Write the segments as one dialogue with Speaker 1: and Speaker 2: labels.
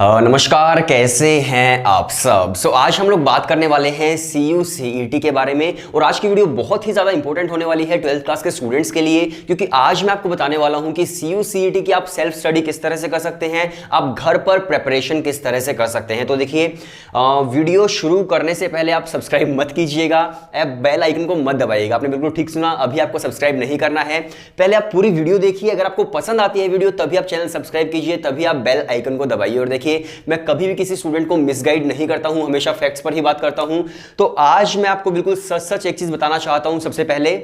Speaker 1: नमस्कार, कैसे हैं आप सब। आज हम लोग बात करने वाले हैं CU/CET के बारे में। और आज की वीडियो बहुत ही ज़्यादा इंपॉर्टेंट होने वाली है 12th क्लास के स्टूडेंट्स के लिए, क्योंकि आज मैं आपको बताने वाला हूं कि CU/CET की आप सेल्फ स्टडी किस तरह से कर सकते हैं, आप घर पर प्रेपरेशन किस तरह से कर सकते हैं। तो देखिए, वीडियो शुरू करने से पहले आप सब्सक्राइब मत कीजिएगा, बेल आइकन को मत दबाइएगा। आपने बिल्कुल ठीक सुना, अभी आपको सब्सक्राइब नहीं करना है। पहले आप पूरी वीडियो देखिए, अगर आपको पसंद आती है वीडियो तभी आप चैनल सब्सक्राइब कीजिए, तभी आप बेल आइकन को दबाइए। और देखिए, मैं कभी भी किसी स्टूडेंट को मिसगाइड नहीं करता हूं, हमेशा फैक्ट्स पर ही बात करता हूं। तो आज मैं आपको बिल्कुल सच एक चीज बताना चाहता हूं। सबसे पहले,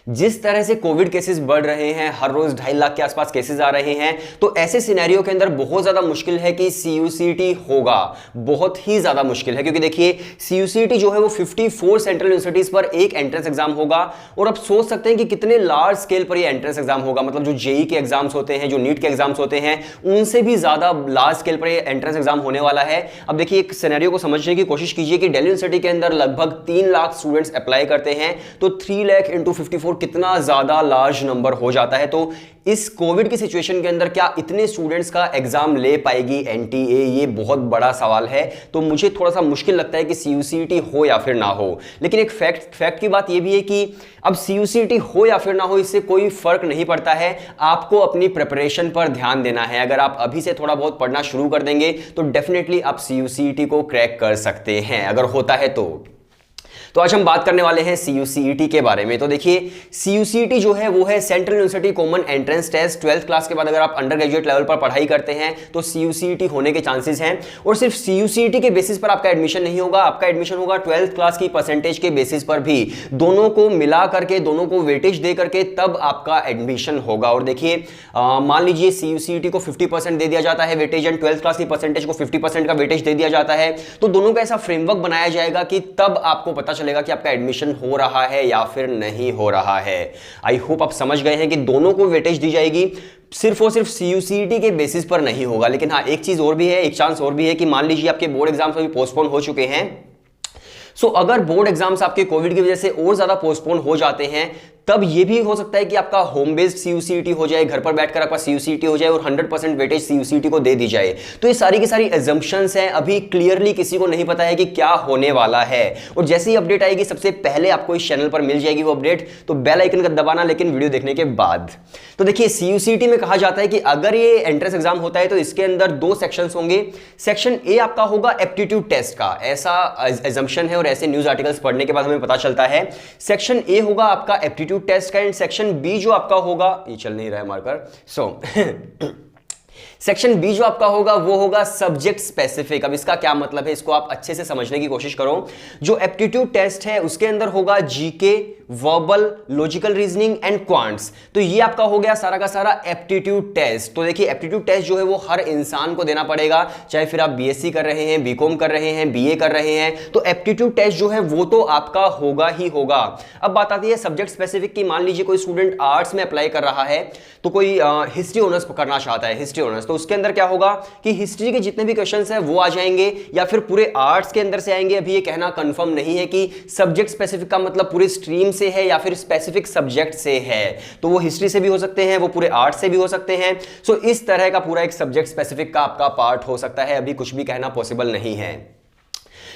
Speaker 1: जिस तरह से कोविड केसेस बढ़ रहे हैं, हर रोज 2.5 लाख के आसपास केसेस आ रहे हैं, तो ऐसे सिनेरियो के अंदर बहुत ज्यादा मुश्किल है कि CU/CET होगा। बहुत ही ज्यादा मुश्किल है, क्योंकि देखिए CU/CET जो है वो 54 सेंट्रल यूनिवर्सिटीज पर एक एंट्रेंस एग्जाम होगा। और आप सोच सकते हैं कि कितने लार्ज स्केल पर ये एंट्रेंस एग्जाम होगा। मतलब जो JEE के एग्जाम्स होते हैं, जो नीट के एग्जाम्स होते हैं, उनसे भी ज्यादा लार्ज स्केल पर ये एंट्रेंस एग्जाम होने वाला है। अब देखिए, एक सिनेरियो को समझने की कोशिश कीजिए कि दिल्ली यूनिवर्सिटी के अंदर लगभग 3 लाख स्टूडेंट्स अप्लाई करते हैं, तो 3 लाख इंटू 54 कितना ज्यादा लार्ज नंबर हो जाता है। तो इस कोविड की सिचुएशन के अंदर क्या इतने स्टूडेंट्स का एग्जाम ले पाएगी NTA, ये बहुत बड़ा सवाल है। तो मुझे थोड़ा सा मुश्किल लगता है कि CU/CET हो या फिर ना हो। लेकिन एक फैक्ट की बात ये भी है कि अब CU/CET हो या फिर ना हो, इससे कोई फर्क नहीं पड़ता है। आपको अपनी प्रिपरेशन पर ध्यान देना है। अगर आप अभी से थोड़ा बहुत पढ़ना शुरू कर देंगे तो डेफिनेटली आप CU/CET को क्रैक कर सकते हैं, अगर होता है तो आज हम बात करने वाले हैं CU/CET के बारे में। तो देखिए, CU/CET जो है वो है central university common entrance test. 12th class के बाद अगर आप अंडर ग्रेजुएट लेवल पर पढ़ाई करते हैं तो CU/CET होने के चांसेस हैं। और सिर्फ CU/CET के बेसिस पर आपका एडमिशन नहीं होगा, आपका एडमिशन होगा 12th क्लास की परसेंटेज के बेसिस पर भी। दोनों को मिला करके, दोनों को वेटेज दे करके तब आपका एडमिशन होगा। और देखिए, मान लीजिए CU/CET को 50% दे दिया जाता है वेटेज, एंड 12th क्लास की परसेंटेज को 50% का वेटेज दे दिया जाता है, तो दोनों का ऐसा फ्रेमवर्क बनाया जाएगा कि तब आपको पता चलेगा कि आपका एडमिशन हो रहा है या फिर नहीं हो रहा है। आई होप आप समझ गए हैं कि दोनों को वेटेज दी जाएगी, सिर्फ और सिर्फ CU/CET के बेसिस पर नहीं होगा। लेकिन हाँ, एक चीज और भी है, एक चांस और भी है कि मान लीजिए आपके बोर्ड एग्जाम्स अभी पोस्टपोन हो चुके हैं। अगर बोर्ड एग्जाम्स आपके कोविड की वजह से और ज्यादा पोस्टपोन हो जाते हैं, तब यह भी हो सकता है कि आपका होम बेस्ड CU/CET हो जाए, घर पर बैठकर आपका CU/CET हो जाए और 100% वेटेज CU/CET को दे दी जाए। तो ये सारी की सारी एजम्पशंस हैं, अभी क्लियरली किसी को नहीं पता है कि क्या होने वाला है। और जैसे ही अपडेट आएगी सबसे पहले आपको इस चैनल पर मिल जाएगी वो अपडेट, तो बेल आइकन का दबाना, लेकिन वीडियो देखने के बाद। तो देखिए, CU/CET में कहा जाता है कि अगर ये एंट्रेंस एग्जाम होता है तो इसके अंदर 2 सेक्शंस होंगे। सेक्शन A आपका होगा एप्टीट्यूड टेस्ट का, ऐसा एजम्पशन है और ऐसे न्यूज आर्टिकल्स पढ़ने के बाद हमें पता चलता है। सेक्शन A होगा आपका एप्टीट्यूड टेस्ट का, एंड सेक्शन B जो आपका होगा, ये चल नहीं रहा है मार्कर, सेक्शन B जो आपका होगा वो होगा सब्जेक्ट स्पेसिफिक। अब इसका क्या मतलब है, इसको आप अच्छे से समझने की कोशिश करो। जो एप्टीट्यूड टेस्ट है उसके अंदर होगा GK, verbal, logical reasoning and quants. तो ये आपका हो गया सारा का सारा एप्टीट्यूड टेस्ट। तो देखिए, एप्टीट्यूड टेस्ट जो है वो हर इंसान को देना पड़ेगा, चाहे फिर आप BSc कर रहे हैं, BCom कर रहे हैं, BA कर रहे हैं, तो एप्टीट्यूड टेस्ट जो है वो तो आपका होगा ही होगा। अब बात आती है सब्जेक्ट स्पेसिफिक की। मान लीजिए कोई स्टूडेंट आर्ट्स में अप्लाई कर रहा है, तो कोई हिस्ट्री ऑनर्स करना चाहता है, हिस्ट्री ऑनर्स, तो उसके अंदर क्या होगा कि हिस्ट्री के जितने भी क्वेश्चंस हैं वो आ जाएंगे, या फिर पूरे आर्ट्स के अंदर से आएंगे। अभी ये कहना कंफर्म नहीं है कि सब्जेक्ट स्पेसिफिक का मतलब पूरे स्ट्रीम से है या फिर स्पेसिफिक सब्जेक्ट से है। तो वो हिस्ट्री से भी हो सकते हैं, वो पूरे आर्ट्स से भी हो सकते हैं। इस तरह का पूरा एक सब्जेक्ट स्पेसिफिक का आपका पार्ट हो सकता है। अभी कुछ भी कहना पॉसिबल नहीं है।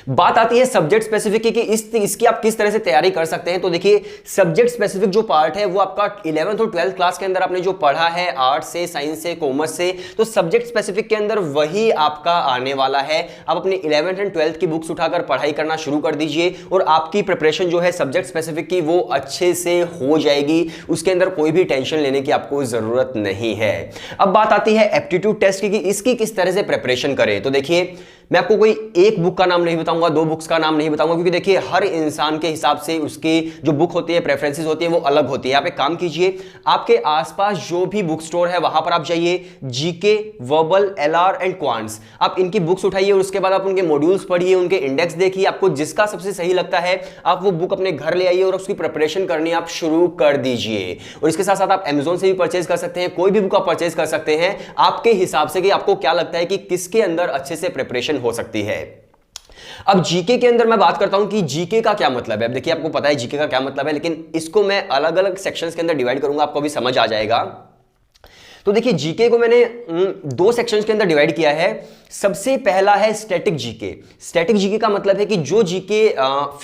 Speaker 1: बात आती है सब्जेक्ट स्पेसिफिक की इसकी आप किस तरह से तैयारी कर सकते हैं। तो देखिए, सब्जेक्ट स्पेसिफिक जो पार्ट है वो आपका 11th और 12th क्लास के अंदर आपने जो पढ़ा है, आर्ट्स से, साइंस से, कॉमर्स से, तो सब्जेक्ट स्पेसिफिक के अंदर वही आपका आने वाला है। आप अपनी 11th एंड 12th की बुक्स उठाकर पढ़ाई करना शुरू कर दीजिए और आपकी प्रिपरेशन जो है सब्जेक्ट स्पेसिफिक की वो अच्छे से हो जाएगी। उसके अंदर कोई भी टेंशन लेने की आपको जरूरत नहीं है। अब बात आती है एप्टीट्यूड टेस्ट की कि इसकी किस तरह से प्रिपरेशन करें। तो देखिए, मैं आपको कोई एक बुक का नाम नहीं बताऊंगा, 2 बुक्स का नाम नहीं बताऊंगा, क्योंकि देखिए हर इंसान के हिसाब से उसकी जो बुक होती है, प्रेफरेंसेस होती है, वो अलग होती है। आप एक काम कीजिए, आपके आसपास जो भी बुक स्टोर है वहां पर आप जाइए, GK, verbal, LR and quants, आप इनकी बुक्स उठाइए और उसके बाद आप उनके मॉड्यूल्स पढ़िए, उनके इंडेक्स देखिए। आपको जिसका सबसे सही लगता है आप वो बुक अपने घर ले आइए और उसकी प्रिपरेशन करनी आप शुरू कर दीजिए। और इसके साथ साथ आप Amazon से भी परचेज कर सकते हैं, कोई भी बुक आप परचेज कर सकते हैं आपके हिसाब से कि आपको क्या लगता है कि किसके अंदर अच्छे से प्रिपरेशन हो सकती है। अब जीके के अंदर मैं बात करता हूं कि जीके का क्या मतलब है। अब देखिए, आपको पता है जीके का क्या मतलब है, लेकिन इसको मैं अलग अलग सेक्शंस के अंदर डिवाइड करूंगा, आपको भी समझ आ जाएगा। तो देखिए, जीके को मैंने 2 सेक्शंस के अंदर डिवाइड किया है। सबसे पहला है स्टैटिक जीके। स्टैटिक जीके का मतलब है कि जो जीके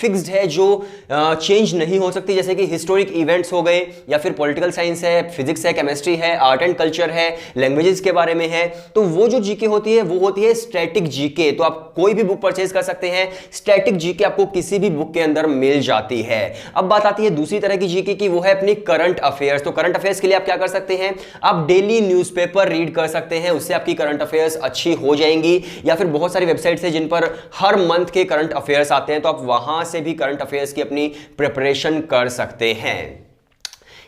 Speaker 1: फिक्स्ड है, जो चेंज नहीं हो सकती, जैसे कि हिस्टोरिक इवेंट्स हो गए, या फिर पॉलिटिकल साइंस है, फिजिक्स है, केमिस्ट्री है, आर्ट एंड कल्चर है, लैंग्वेजेस के बारे में है, तो वो जो जीके होती है वो होती है स्टैटिक जीके। तो आप कोई भी बुक परचेज कर सकते हैं, स्टैटिक जीके आपको किसी भी बुक के अंदर मिल जाती है। अब बात आती है दूसरी तरह की जीके की, वो है अपनी करंट अफेयर्स। तो करंट अफेयर्स के लिए आप क्या कर सकते हैं, आप डेली न्यूज़पेपर रीड कर सकते हैं, उससे आपकी करंट अफेयर्स अच्छी हो जाएंगी। या फिर बहुत सारी वेबसाइट्स है जिन पर हर मंथ के करंट अफेयर्स आते हैं, तो आप वहां से भी करंट अफेयर्स की अपनी प्रिपरेशन कर सकते हैं।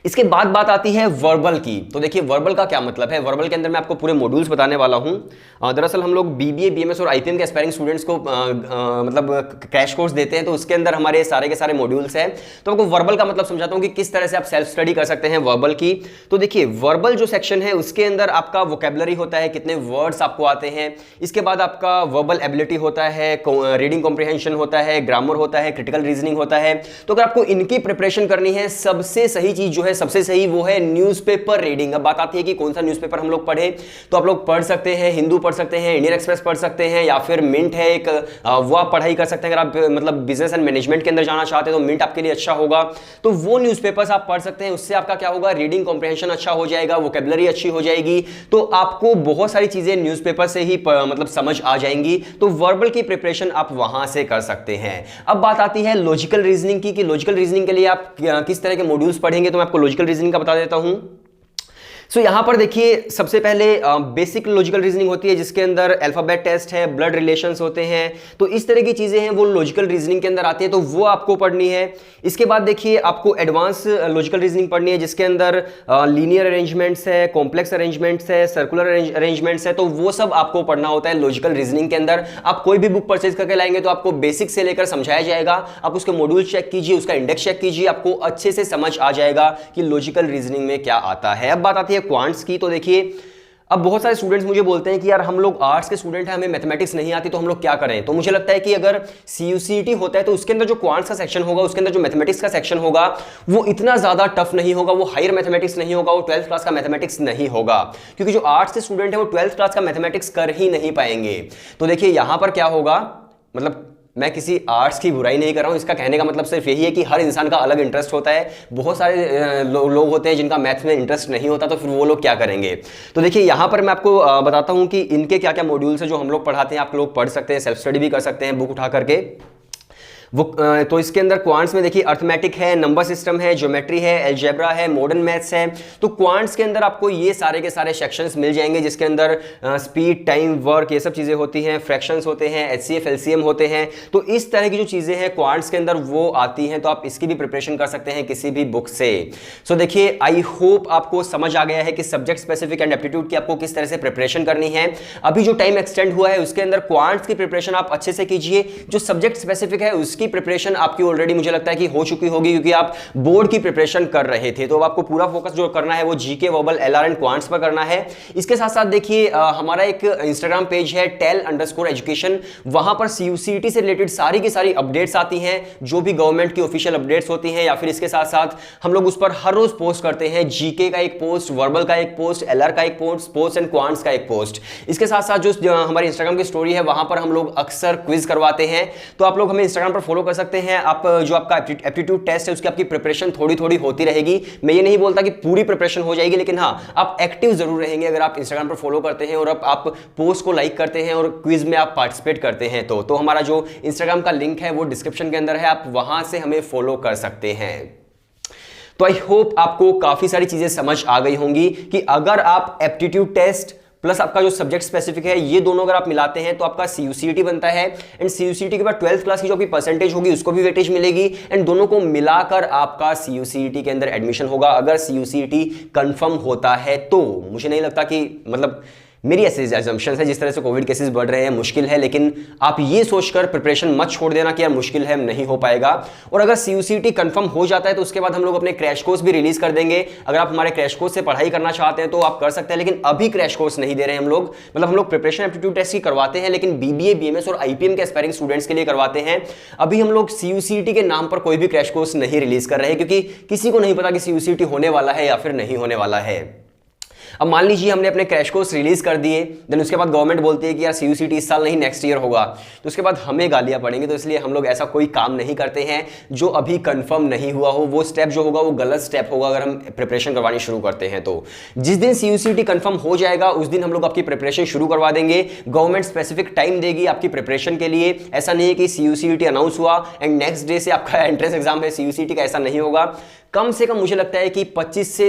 Speaker 1: इसके बाद बात आती है वर्बल की। तो देखिए वर्बल का क्या मतलब है, वर्बल के अंदर मैं आपको पूरे मॉड्यूल्स बताने वाला हूं। दरअसल हम लोग बीबीए, बीएमएस और आईपीएम के एस्पायरिंग स्टूडेंट्स को मतलब क्रैश कोर्स देते हैं, तो उसके अंदर हमारे सारे के सारे मॉड्यूल्स हैं। तो आपको वर्बल का मतलब समझाता हूं कि किस तरह से आप सेल्फ स्टडी कर सकते हैं वर्बल की। तो देखिए वर्बल जो सेक्शन है उसके अंदर आपका वोकेबलरी होता है, कितने वर्ड्स आपको आते हैं। इसके बाद आपका वर्बल एबिलिटी होता है, रीडिंग कॉम्प्रिहेंशन होता है, ग्रामर होता है, क्रिटिकल रीजनिंग होता है। तो अगर आपको इनकी प्रिपरेशन करनी है, सबसे सही चीज जो है, सबसे सही वो है न्यूज़पेपर रीडिंग। अब बात आती है कि कौन सा न्यूज़पेपर हम लोग पढ़े, तो आप लोग पढ़ सकते हैं हिंदू पढ़ सकते हैं, इंडियन एक्सप्रेस पढ़ सकते हैं, या फिर मिंट है एक, वो आप पढ़ाई कर सकते हैं। अगर आप मतलब बिजनेस एंड मैनेजमेंट के अंदर जाना चाहते हैं तो मिंट आपके लिए अच्छा होगा। तो वो न्यूज़पेपर्स आप पढ़ सकते हैं, उससे आपका क्या होगा, रीडिंग कॉम्प्रिहेंशन अच्छा हो जाएगा, वोकेबलरी अच्छी हो जाएगी। तो आपको बहुत सारी चीजें न्यूज़पेपर से ही मतलब समझ आ जाएंगी। तो वर्बल की प्रिपरेशन आप वहां से कर सकते हैं। अब बात आती है लॉजिकल रीजनिंग की, कि लॉजिकल रीजनिंग के लिए आप किस तरह के मॉड्यूल्स पढ़ेंगे। तो मैं आपको लॉजिकल रीजनिंग का बता देता हूं। सो यहां पर देखिए सबसे पहले बेसिक लॉजिकल रीजनिंग होती है, जिसके अंदर अल्फाबेट टेस्ट है, ब्लड रिलेशंस होते हैं। तो इस तरह की चीजें हैं वो लॉजिकल रीजनिंग के अंदर आती है, तो वो आपको पढ़नी है। इसके बाद देखिए आपको एडवांस लॉजिकल रीजनिंग पढ़नी है, जिसके अंदर लीनियर अरेंजमेंट्स है, कॉम्प्लेक्स अरेंजमेंट्स है, सर्कुलर अरेंजमेंट्स है। तो वो सब आपको पढ़ना होता है लॉजिकल रीजनिंग के अंदर। आप कोई भी बुक परचेज करके लाएंगे तो आपको बेसिक से लेकर समझाया जाएगा, आप उसके मॉड्यूल चेक कीजिए, उसका इंडेक्स चेक कीजिए, आपको अच्छे से समझ आ जाएगा कि लॉजिकल रीजनिंग में क्या आता है। अब बात आती है क्वांट्स की। तो देखिए अब बहुत सारे स्टूडेंट्स मुझे बोलते हैं कि यार हम लोग आर्ट्स के स्टूडेंट हैं, हमें मैथमेटिक्स नहीं आती, तो हम लोग क्या करें। तो मुझे लगता है कि अगर सीयूसीईटी होता है तो उसके अंदर जो क्वांट्स का सेक्शन होगा, उसके अंदर जो मैथमेटिक्स का सेक्शन होगा वो इतना ज्यादा टफ नहीं होगा, वो हायर मैथमेटिक्स नहीं होगा, वो 12th क्लास का मैथमेटिक्स नहीं होगा, क्योंकि जो आर्ट्स के स्टूडेंट है वो 12th क्लास का मैथमेटिक्स कर ही नहीं पाएंगे। तो देखिए यहां पर क्या होगा, मतलब मैं किसी आर्ट्स की बुराई नहीं कर रहा हूं, इसका कहने का मतलब सिर्फ यही है कि हर इंसान का अलग इंटरेस्ट होता है। बहुत सारे लोग होते हैं जिनका मैथ्स में इंटरेस्ट नहीं होता, तो फिर वो लोग क्या करेंगे। तो देखिए यहां पर मैं आपको बताता हूं कि इनके क्या क्या मॉड्यूल्स हैं जो हम लोग पढ़ाते हैं। आप लोग पढ़ सकते हैं, सेल्फ स्टडी भी कर सकते हैं बुक उठा करके। वो तो इसके अंदर क्वांट्स में देखिए अर्थमेटिक है, नंबर सिस्टम है, ज्योमेट्री है, अलजेब्रा है, मॉडर्न मैथ्स है। तो क्वांट्स के अंदर आपको ये सारे के सारे सेक्शंस मिल जाएंगे, जिसके अंदर स्पीड, टाइम, वर्क, ये सब चीज़ें होती हैं, फ्रैक्शंस होते हैं, एचसीएफ, एलसीएम होते हैं। तो इस तरह की जो चीज़ें हैं क्वांट्स के अंदर वो आती हैं, तो आप इसकी भी प्रिपरेशन कर सकते हैं किसी भी बुक से। सो देखिए आई होप आपको समझ आ गया है कि सब्जेक्ट स्पेसिफिक एंड एप्टीट्यूड की आपको किस तरह से प्रिपरेशन करनी है। अभी जो टाइम एक्सटेंड हुआ है उसके अंदर क्वांट्स की प्रिपरेशन आप अच्छे से कीजिए, जो सब्जेक्ट स्पेसिफिक है उसकी प्रिपरेशन आपकी ऑलरेडी मुझे लगता है कि हो चुकी होगी, क्योंकि आप बोर्ड की प्रिपरेशन कर रहे थे। तो अब आपको पूरा फोकस जो करना है वो GK, verbal, LR and quants पर करना है। इसके साथ साथ देखिए हमारा एक इंस्टाग्राम पेज है tel_education, वहां पर सीयूसीईटी से रिलेटेड सारी की सारी अपडेट्स आती हैं, जो भी गवर्नमेंट की ऑफिशियल अपडेट्स होती हैं, या फिर इसके साथ साथ हम लोग उस पर हर रोज पोस्ट करते हैं। जीके का एक पोस्ट, वर्बल का एक पोस्ट, एलआर का एक पोस्ट, स्पोर्ट्स एंड क्वांट्स का एक पोस्ट। इसके साथ साथ जो हमारी इंस्टाग्राम की स्टोरी है वहां पर हम लोग अक्सर क्विज करवाते हैं, तो आप लोग हमें इंस्टाग्राम पर फॉलो कर सकते हैं। आप जो आपका एप्टीट्यूड टेस्ट है उसकी आपकी प्रिपरेशन थोड़ी थोड़ी होती रहेगी। मैं ये नहीं बोलता कि पूरी प्रिपरेशन हो जाएगी, लेकिन हाँ आप एक्टिव जरूर रहेंगे अगर आप इंस्टाग्राम पर फॉलो करते हैं और आप पोस्ट को लाइक करते हैं और क्विज में आप पार्टिसिपेट करते हैं। तो हमारा जो इंस्टाग्राम का लिंक है वो डिस्क्रिप्शन के अंदर है, आप वहां से हमें फॉलो कर सकते हैं। तो आई होप आपको काफी सारी चीजें समझ आ गई होंगी कि अगर आप एप्टीट्यूड टेस्ट प्लस आपका जो सब्जेक्ट स्पेसिफिक है ये दोनों अगर आप मिलाते हैं तो आपका सीयूसीईटी बनता है, एंड सीयूसीईटी के बाद 12th क्लास की जो आपकी परसेंटेज होगी उसको भी वेटेज मिलेगी, एंड दोनों को मिलाकर आपका सीयूसीईटी के अंदर एडमिशन होगा। अगर सीयूसीईटी कंफर्म होता है तो मुझे नहीं लगता कि, मतलब मेरी ऐसे एजम्पशंस है, जिस तरह से कोविड केसेस बढ़ रहे हैं मुश्किल है, लेकिन आप ये सोचकर प्रिपरेशन मत छोड़ देना कि यार मुश्किल है नहीं हो पाएगा। और अगर सीयूसीईटी कंफर्म हो जाता है तो उसके बाद हम लोग अपने क्रैश कोर्स भी रिलीज कर देंगे। अगर आप हमारे क्रैश कोर्स से पढ़ाई करना चाहते हैं तो आप कर सकते हैं, लेकिन अभी क्रैश कोर्स नहीं दे रहे हैं हम लोग। मतलब हम लोग प्रिपरेशन एप्टीट्यूड टेस्ट की करवाते हैं, लेकिन बीबीए, बीएमएस और आईपीएम के एस्पायरिंग स्टूडेंट्स के लिए करवाते हैं। अभी हम लोग सीयूसीईटी के नाम पर कोई भी क्रैश कोर्स नहीं रिलीज कर रहे हैं, क्योंकि किसी को नहीं पता कि सीयूसीईटी होने वाला है या फिर नहीं होने वाला है। अब मान लीजिए हमने अपने क्रैश कोर्स रिलीज कर दिए, देन उसके बाद गवर्नमेंट बोलती है कि यार CUCT इस साल नहीं नेक्स्ट ईयर होगा, तो उसके बाद हमें गालियां पड़ेंगी। तो इसलिए हम लोग ऐसा कोई काम नहीं करते हैं जो अभी कंफर्म नहीं हुआ हो। वो स्टेप जो होगा वो गलत स्टेप होगा अगर हम प्रिपरेशन करवानी शुरू करते हैं। तो जिस दिन CUCT कंफर्म हो जाएगा उस दिन हम लोग आपकी प्रिपरेशन शुरू करवा देंगे। गवर्नमेंट स्पेसिफिक टाइम देगी आपकी प्रिपरेशन के लिए। ऐसा नहीं है कि CUCT अनाउंस हुआ एंड नेक्स्ट डे से आपका एंट्रेंस एग्जाम है CUCT का, ऐसा नहीं होगा। कम से कम मुझे लगता है कि 25 से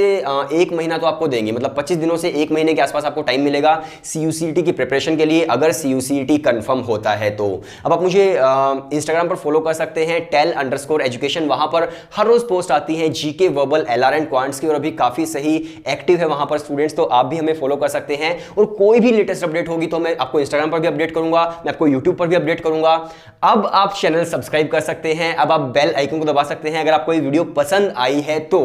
Speaker 1: 1 महीना तो आपको देंगे, मतलब 25 दिनों से 1 महीने के आसपास आपको टाइम मिलेगा CUCT की प्रिपरेशन के लिए, अगर CUCT कंफर्म होता है तो। अब आप मुझे इंस्टाग्राम पर फॉलो कर सकते हैं tel_education, वहां पर हर रोज पोस्ट आती है GK, verbal, LR and quants की, और अभी काफी सही एक्टिव है वहां पर स्टूडेंट्स, तो आप भी हमें फॉलो कर सकते हैं। और कोई भी लेटेस्ट अपडेट होगी तो मैं आपको इंस्टाग्राम पर भी अपडेट करूंगा, मैं आपको यूट्यूब पर भी अपडेट करूंगा। अब आप चैनल सब्सक्राइब कर सकते हैं, अब आप बेल आइकन को दबा सकते हैं अगर आपको ये वीडियो पसंद आई है तो।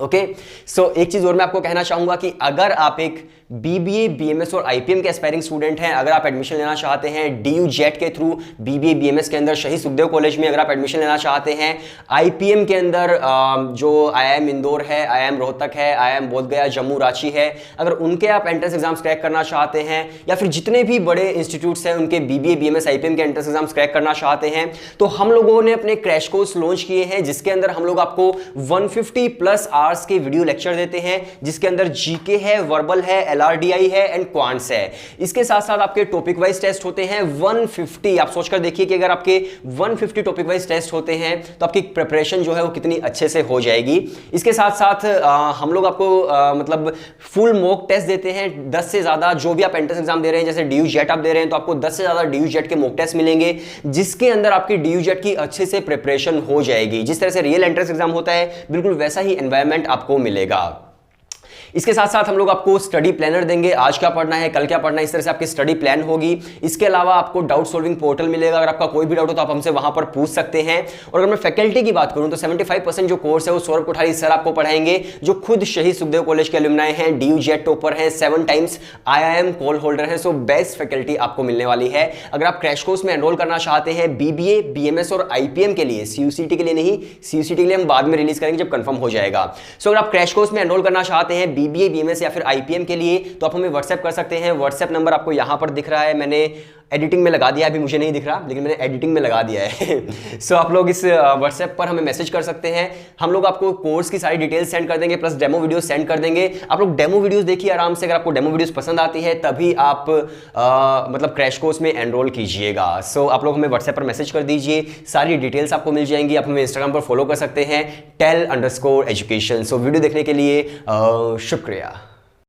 Speaker 1: ओके, सो एक चीज और मैं आपको कहना चाहूंगा कि अगर आप एक BBA, BMS और IPM के एस्पायरिंग स्टूडेंट हैं, अगर आप एडमिशन लेना चाहते हैं DU जेट के थ्रू BBA, BMS के अंदर शहीद सुखदेव कॉलेज में, अगर आप एडमिशन लेना चाहते हैं IPM के अंदर जो IIM इंदौर है, IIM रोहतक है, IIM बोधगया, जम्मू, रांची है, अगर उनके आप एंट्रेंस एग्जाम्स क्रैक करना चाहते हैं, या फिर जितने भी बड़े इंस्टीट्यूट्स हैं उनके BBA, BMS, IPM के एंट्रेंस एग्जाम्स क्रैक करना चाहते हैं, तो हम लोगों ने अपने क्रैश कोर्स लॉन्च किए हैं जिसके अंदर हम लोग आपको 150+ आवर्स के वीडियो लेक्चर देते हैं, जिसके अंदर GK है, वर्बल है, LRDI है, क्वांट्स है। इसके साथ साथ आपके टॉपिक वाइज टेस्ट होते हैं 150। आप सोचकर देखिए कि अगर आपके 150 टॉपिक वाइज टेस्ट होते हैं तो आपकी प्रिपरेशन जो है वो कितनी अच्छे से हो जाएगी। इसके साथ साथ हम लोग आपको मतलब फुल मॉक टेस्ट देते हैं 10 से ज्यादा। जो भी आप एंट्रेंस एग्जाम दे रहे हैं, जैसे DU जेट आप दे रहे हैं, तो आपको 10 से ज्यादा DU जेट के मॉक टेस्ट मिलेंगे, जिसके अंदर आपकी DU जेट की अच्छे से प्रिपरेशन हो जाएगी। जिस तरह से रियल एंट्रेंस एग्जाम होता है बिल्कुल वैसा ही एनवायरमेंट आपको मिलेगा। इसके साथ साथ हम लोग आपको स्टडी प्लानर देंगे, आज क्या पढ़ना है, कल क्या पढ़ना है, इस तरह से आपकी स्टडी प्लान होगी। इसके अलावा आपको डाउट सॉल्विंग पोर्टल मिलेगा, अगर आपका कोई भी डाउट हो तो आप हमसे वहां पर पूछ सकते हैं। और अगर मैं फैकल्टी की बात करूं तो 75% जो कोर्स है वो सौरभ कोठारी सर आपको पढ़ाएंगे, जो खुद शहीद सुखदेव कॉलेज के एलुमनाई हैं, DU जेट टॉपर हैं, 7 टाइम्स IIM कॉल होल्डर हैं। सो बेस्ट फैकल्टी आपको मिलने वाली है। अगर आप क्रैश कोर्स में एनरोल करना चाहते हैं BBA, BMS और IPM के लिए, CUCT के लिए नहीं, CUCT के लिए हम बाद में रिलीज करेंगे जब कंफर्म हो जाएगा। सो अगर आप क्रैश कोर्स में एनरोल करना चाहते हैं BBA, BMS या फिर IPM के लिए, तो आप हमें व्हाट्सएप कर सकते हैं। व्हाट्सएप नंबर आपको यहां पर दिख रहा है, मैंने एडिटिंग में लगा दिया, अभी मुझे नहीं दिख रहा लेकिन मैंने एडिटिंग में लगा दिया है। सो आप लोग इस व्हाट्सएप पर हमें मैसेज कर सकते हैं, हम लोग आपको कोर्स की सारी डिटेल्स सेंड कर देंगे, प्लस डेमो वीडियो सेंड कर देंगे। आप लोग डेमो वीडियोस देखिए आराम से, अगर आपको डेमो वीडियोस पसंद आती है तभी आप मतलब क्रैश कोर्स में एनरोल कीजिएगा। सो आप लोग हमें व्हाट्सएप पर मैसेज कर दीजिए, सारी डिटेल्स आपको मिल जाएंगी। आप हमें इंस्टाग्राम पर फॉलो कर सकते हैं tel_education। सो वीडियो देखने के लिए शुक्रिया।